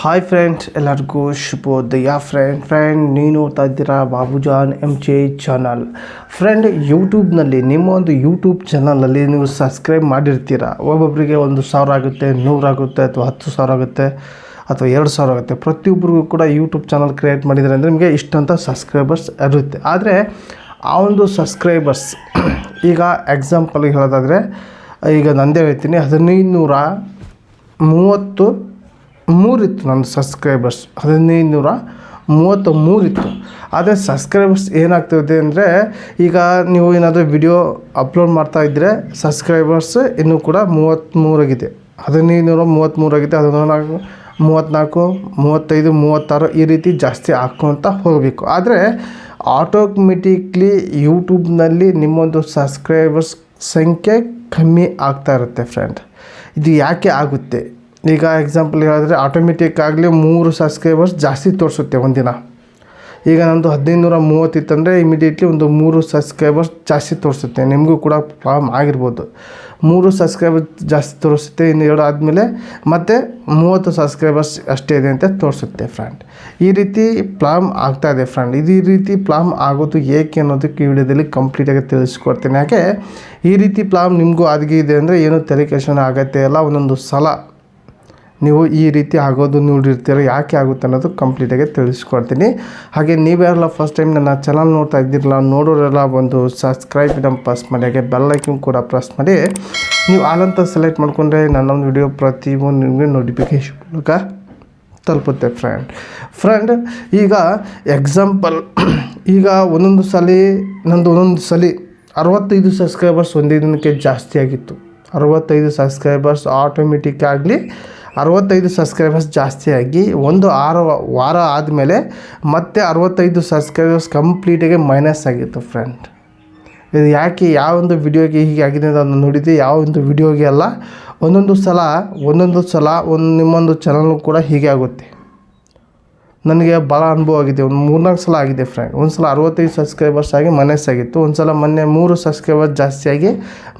Hi friends, ಎಲ್ಲರಿಗೂ ಶುಭೋದಯ. Friend ನೀವು ನೋಡ್ತಾ ಇದ್ದೀರಾ ಬಾಬುಜಾನ್ MJ ಚಾನಲ್. ಫ್ರೆಂಡ್, ಯೂಟ್ಯೂಬ್ನಲ್ಲಿ ನಿಮ್ಮ ಒಂದು ಯೂಟ್ಯೂಬ್ ಚಾನಲಲ್ಲಿ ನೀವು ಸಬ್ಸ್ಕ್ರೈಬ್ ಮಾಡಿರ್ತೀರ. ಒಬ್ಬೊಬ್ಬರಿಗೆ 1,000 ಆಗುತ್ತೆ, 100 ಆಗುತ್ತೆ, ಅಥವಾ 10,000 ಆಗುತ್ತೆ, ಅಥವಾ 2,000 ಆಗುತ್ತೆ. ಪ್ರತಿಯೊಬ್ಬರಿಗೂ ಕೂಡ ಯೂಟ್ಯೂಬ್ ಚಾನಲ್ ಕ್ರಿಯೇಟ್ ಮಾಡಿದರೆ ಅಂದರೆ ನಿಮಗೆ ಇಷ್ಟಂತ ಸಬ್ಸ್ಕ್ರೈಬರ್ಸ್ ಇರುತ್ತೆ. ಆದರೆ ಆ ಒಂದು ಸಬ್ಸ್ಕ್ರೈಬರ್ಸ್ ಈಗ ಎಕ್ಸಾಂಪಲ್ಗೆ ಹೇಳೋದಾದರೆ, ಈಗ ನಂದೇ ಹೇಳ್ತೀನಿ, 1533 ಇತ್ತು ನನ್ನ ಸಬ್ಸ್ಕ್ರೈಬರ್ಸ್. 1533 ಇತ್ತು. ಆದರೆ ಸಬ್ಸ್ಕ್ರೈಬರ್ಸ್ ಏನಾಗ್ತಿದೆ ಅಂದರೆ, ಈಗ ನೀವು ಏನಾದರೂ ವಿಡಿಯೋ ಅಪ್ಲೋಡ್ ಮಾಡ್ತಾಯಿದ್ರೆ ಸಬ್ಸ್ಕ್ರೈಬರ್ಸ್ ಇನ್ನೂ ಕೂಡ 33 ಆಗಿದೆ. 1533 ಆಗಿದೆ. 14, 34, 35, 36 ಈ ರೀತಿ ಜಾಸ್ತಿ ಹಾಕ್ಕೊಳ್ತಾ ಹೋಗಬೇಕು. ಆದರೆ ಆಟೋಮೆಟಿಕ್ಲಿ ಯೂಟ್ಯೂಬ್ನಲ್ಲಿ ನಿಮ್ಮೊಂದು ಸಬ್ಸ್ಕ್ರೈಬರ್ಸ್ ಸಂಖ್ಯೆ ಕಮ್ಮಿ ಆಗ್ತಾ ಇರುತ್ತೆ. ಫ್ರೆಂಡ್, ಇದು ಯಾಕೆ ಆಗುತ್ತೆ? ಈಗ ಎಕ್ಸಾಂಪಲ್ ಹೇಳಿದ್ರೆ, ಆಟೋಮೆಟಿಕ್ ಆಗಲಿ 3 ಸಬ್ಸ್ಕ್ರೈಬರ್ಸ್ ಜಾಸ್ತಿ ತೋರಿಸುತ್ತೆ ಒಂದಿನ. ಈಗ ನಮ್ಮದು 1530 ಇತ್ತಂದರೆ ಇಮಿಡಿಯೇಟ್ಲಿ ಒಂದು 3 ಸಬ್ಸ್ಕ್ರೈಬರ್ಸ್ ಜಾಸ್ತಿ ತೋರಿಸುತ್ತೆ. ನಿಮಗೂ ಕೂಡ ಪ್ರಾಬ್ಲಮ್ ಆಗಿರ್ಬೋದು. 3 ಸಬ್ಸ್ಕ್ರೈಬರ್ಸ್ ಜಾಸ್ತಿ ತೋರಿಸುತ್ತೆ, ಇನ್ನು 2 ಆದಮೇಲೆ ಮತ್ತೆ 30 ಸಬ್ಸ್ಕ್ರೈಬರ್ಸ್ ಅಷ್ಟೇ ಇದೆ ಅಂತ ತೋರಿಸುತ್ತೆ. ಫ್ರೆಂಡ್, ಈ ರೀತಿ ಪ್ರಾಬ್ಲಮ್ ಆಗ್ತಾಯಿದೆ. ಫ್ರೆಂಡ್, ಈ ರೀತಿ ಪ್ರಾಬ್ಲಮ್ ಆಗೋದು ಏಕೆ ಅನ್ನೋದಕ್ಕೆ ಈ ವಿಡಿಯೋದಲ್ಲಿ ಕಂಪ್ಲೀಟಾಗಿ ತಿಳಿಸ್ಕೊಡ್ತೀನಿ. ಯಾಕೆ ಈ ರೀತಿ ಪ್ರಾಬ್ಲಮ್ ನಿಮಗೂ ಆಗಿದೆ ಅಂದರೆ ಏನು ತಲೆ ಕೆಡಿಸ್ಕೊಳ್ಳೋ ಅಗತ್ಯ ಇಲ್ಲ. ಒಂದೊಂದು ಸಲ ನೀವು ಈ ರೀತಿ ಆಗೋದು ನೋಡಿರ್ತೀರ. ಯಾಕೆ ಆಗುತ್ತೆ ಅನ್ನೋದು ಕಂಪ್ಲೀಟಾಗಿ ತಿಳಿಸ್ಕೊಡ್ತೀನಿ. ಹಾಗೆ ನೀವ್ಯಾರೆಲ್ಲ ಫಸ್ಟ್ ಟೈಮ್ ನನ್ನ ಚಾನಲ್ ನೋಡ್ತಾ ಇದ್ದಿರಲ್ಲ, ನೋಡೋರೆಲ್ಲ ಒಂದು ಸಬ್ಸ್ಕ್ರೈಬ್ ಬಟನ್ ಪ್ರೆಸ್ ಮಾಡಿ, ಹಾಗೆ ಬೆಲ್ ಐಕನ್ ಕೂಡ ಪ್ರೆಸ್ ಮಾಡಿ. ನೀವು ಆಲಂತ ಸೆಲೆಕ್ಟ್ ಮಾಡಿಕೊಂಡ್ರೆ ನನ್ನೊಂದು ವಿಡಿಯೋ ಪ್ರತಿಯೊಂದು ನಿಮಗೆ ನೋಟಿಫಿಕೇಶನ್ ಮೂಲಕ ತಲುಪುತ್ತೆ. ಫ್ರೆಂಡ್, ಈಗ ಎಕ್ಸಾಂಪಲ್, ಈಗ ಒಂದೊಂದು ಸಲ 65 ಸಬ್ಸ್ಕ್ರೈಬರ್ಸ್ ಒಂದೇ ದಿನಕ್ಕೆ ಜಾಸ್ತಿ ಆಗಿತ್ತು. 65 ಸಬ್ಸ್ಕ್ರೈಬರ್ಸ್ ಆಟೋಮೆಟಿಕ್ ಆಗಲಿ 65 ಸಬ್ಸ್ಕ್ರೈಬರ್ಸ್ ಜಾಸ್ತಿ ಆಗಿ ಒಂದು 6 ವಾರ ಆದಮೇಲೆ ಮತ್ತೆ 65 ಸಬ್ಸ್ಕ್ರೈಬರ್ಸ್ ಕಂಪ್ಲೀಟಾಗಿ ಮೈನಸ್ ಆಗಿತ್ತು. ಫ್ರೆಂಡ್, ಇದು ಯಾಕೆ, ಯಾವೊಂದು ವಿಡಿಯೋಗೆ ಹೀಗೆ ಆಗಿದೆ ಅಂತ ನೋಡಿದ್ದೆ, ಯಾವೊಂದು ವಿಡಿಯೋಗೆ ಅಲ್ಲ. ಒಂದೊಂದು ಸಲ ನಿಮ್ಮೊಂದು ಚಾನಲ್ ಕೂಡ ಹೀಗೆ ಆಗುತ್ತೆ. ನನಗೆ ಭಾಳ ಅನುಭವ ಆಗಿದೆ. ಒಂದು 3-4 ಸಲ ಆಗಿದೆ. ಫ್ರೆಂಡ್, ಒಂದು ಸಲ 65 ಸಬ್ಸ್ಕ್ರೈಬರ್ಸ್ ಆಗಿ ಮೈನಸ್ ಆಗಿತ್ತು. ಒಂದು ಸಲ ಮೊನ್ನೆ 3 ಸಬ್ಸ್ಕ್ರೈಬರ್ಸ್ ಜಾಸ್ತಿಯಾಗಿ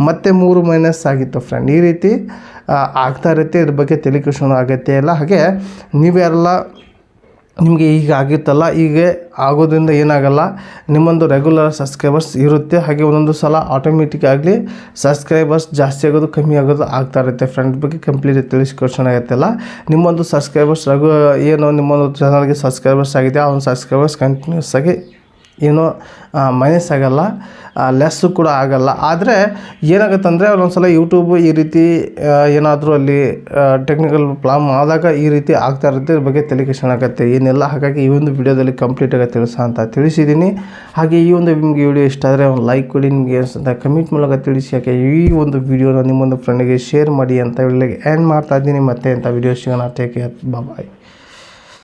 ಮತ್ತೆ 3 ಮೈನಸ್ ಆಗಿತ್ತು. ಫ್ರೆಂಡ್, ಈ ರೀತಿ ಆಗ್ತಾ ಇರುತ್ತೆ. ಇದ್ರ ಬಗ್ಗೆ ತಲೆ ಕೆಡಿಸ್ಕೊಳ್ಳೋ ಅಗತ್ಯ ಇಲ್ಲ. ಹಾಗೆ ನೀವ್ಯಾರೆಲ್ಲ ನಿಮಗೆ ಈಗ ಆಗಿತ್ತಲ್ಲ, ಹೀಗೆ ಆಗೋದ್ರಿಂದ ಏನಾಗಲ್ಲ, ನಿಮ್ಮೊಂದು ರೆಗ್ಯುಲರ್ ಸಬ್ಸ್ಕ್ರೈಬರ್ಸ್ ಇರುತ್ತೆ. ಹಾಗೆ ಒಂದೊಂದು ಸಲ ಆಟೋಮೆಟಿಕ್ ಆಗಲಿ ಸಬ್ಸ್ಕ್ರೈಬರ್ಸ್ ಜಾಸ್ತಿ ಆಗೋದು ಕಮ್ಮಿ ಆಗೋದು ಆಗ್ತಾ ಇರುತ್ತೆ. ಫ್ರೆಂಡ್ ಬಗ್ಗೆ ಕಂಪ್ಲೀಟ್ ತಿಳಿಸ್ಕೊಡ್ಸೋಣ ಆಗುತ್ತಲ್ಲ. ನಿಮ್ಮೊಂದು ಸಬ್ಸ್ಕ್ರೈಬರ್ಸ್ ಏನು ನಿಮ್ಮೊಂದು ಚಾನಲ್ಗೆ ಸಬ್ಸ್ಕ್ರೈಬರ್ಸ್ ಆಗಿದೆ, ಆ ಒಂದು ಸಬ್ಸ್ಕ್ರೈಬರ್ಸ್ ಕಂಟಿನ್ಯೂಸ್ ಆಗಿ ಏನೋ ಮೈನಸ್ ಆಗಲ್ಲ, ಲೆಸ್ಸು ಕೂಡ ಆಗಲ್ಲ. ಆದರೆ ಏನಾಗುತ್ತೆ ಅಂದರೆ, ಒಂದೊಂದು ಸಲ ಯೂಟ್ಯೂಬು ಈ ರೀತಿ ಏನಾದರೂ ಅಲ್ಲಿ ಟೆಕ್ನಿಕಲ್ ಪ್ರಾಬ್ಲಮ್ ಆದಾಗ ಈ ರೀತಿ ಆಗ್ತಾ ಇರುತ್ತೆ. ಇದ್ರ ಬಗ್ಗೆ ತಲೆ ಕೆಡಿಸ್ಕೊಳ್ಳೋಕ್ಕಾಗತ್ತೆ ಏನಿಲ್ಲ. ಹಾಗಾಗಿ ಈ ಒಂದು ವಿಡಿಯೋದಲ್ಲಿ ಕಂಪ್ಲೀಟಾಗಿ ತಿಳಿಸಿದ್ದೀನಿ. ಹಾಗೆ ಈ ಒಂದು ನಿಮಗೆ ವಿಡಿಯೋ ಇಷ್ಟ ಆದರೆ ಒಂದು ಲೈಕ್ ಕೊಡಿ, ನಿಮಗೆ ಅಂತ ಕಮೆಂಟ್ ಮೂಲಕ ತಿಳಿಸಿ. ಯಾಕೆ ಈ ಒಂದು ವಿಡಿಯೋನ ನಿಮ್ಮೊಂದು ಫ್ರೆಂಡಿಗೆ ಶೇರ್ ಮಾಡಿ ಅಂತ ಹೇಳಿ ಎಂಡ್ ಮಾಡ್ತಾ ಇದ್ದೀನಿ. ಮತ್ತೆ ಅಂತ ವಿಡಿಯೋ ಸಿಗೋಣ. ಟೇಕ್ ಕೇರ್, ಬಾಯ್.